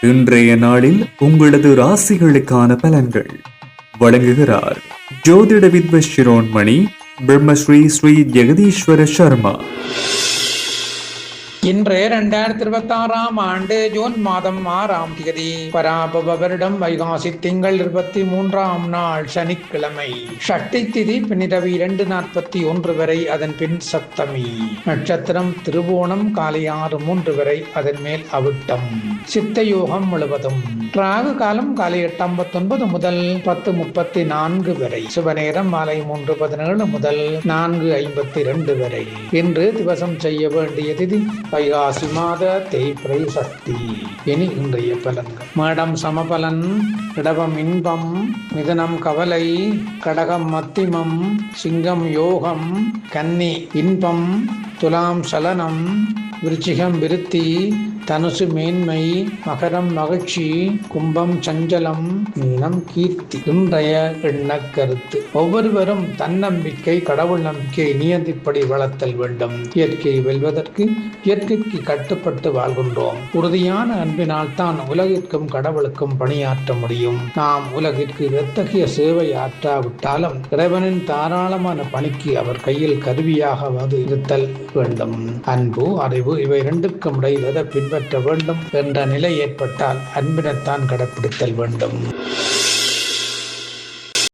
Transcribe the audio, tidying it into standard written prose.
இன்றைய நாளில் உங்களது ராசிகளுக்கான பலன்கள் வழங்குகிறார் ஜோதிட வித்வத் சிரோன்மணி பிரம்மஸ்ரீ ஸ்ரீ ஜெகதீஸ்வர சர்மா. இன்று 2026 ஆண்டு ஜூன் மாதம் 6ஆம் தேதி பராபவ வருடம் வைகாசி திங்கள் 23ஆம் நாள் சனிக்கிழமை. சஷ்டி திதி பின்னிரவு 2:41 வரை, அதன் பின் சப்தமி. நட்சத்திரம் திருவோணம் காலை 6:03 வரை, அதன் மேல் அவிட்டம். சித்த யோகம் முழுவதும். ராகு காலம் காலை 8:59 முதல் 10:34 வரை. சுப நேரம் மாலை 3:17 முதல் 4:52 வரை. இன்று திவசம் செய்ய வேண்டிய திதி வைகாசி மாத தேய்பிறை சஷ்டி. இனி இன்றைய பலன்கள். மேடம் சமபலன், இடவம் இன்பம், மிதனம் கவலை, கடகம் மத்திமம், சிங்கம் யோகம், கன்னி இன்பம், துலாம் சலனம், விருச்சிகம் விருத்தி, தனுசு மேன்மை, மகரம் மகிழ்ச்சி, கும்பம் சஞ்சலம், மீனம் கீர்த்தி. இன்றைய எண்ண கருத்து. ஒவ்வொருவரும் தன்னம்பிக்கை, கடவுள் நம்பிக்கை நியதிப்படி வளர்த்தல் வேண்டும். இயற்கையை வெல்வதற்கு இயற்கைக்கு கட்டுப்பட்டு வாழ்கின்றோம். உறுதியான அன்பினால் தான் உலகிற்கும் கடவுளுக்கும் பணியாற்ற முடியும். நாம் உலகிற்கு எத்தகைய சேவை ஆற்றாவிட்டாலும் இறைவனின் தாராளமான பணிக்கு அவர் கையில் கருவியாக இருத்தல் வேண்டும். அன்பு, அறிவு இவை இரண்டுக்கும் இடையில் எதை பின்பற்ற வேண்டும் என்ற நிலை ஏற்பட்டால் அன்பினைத்தான் கடைப்பிடித்தல் வேண்டும்.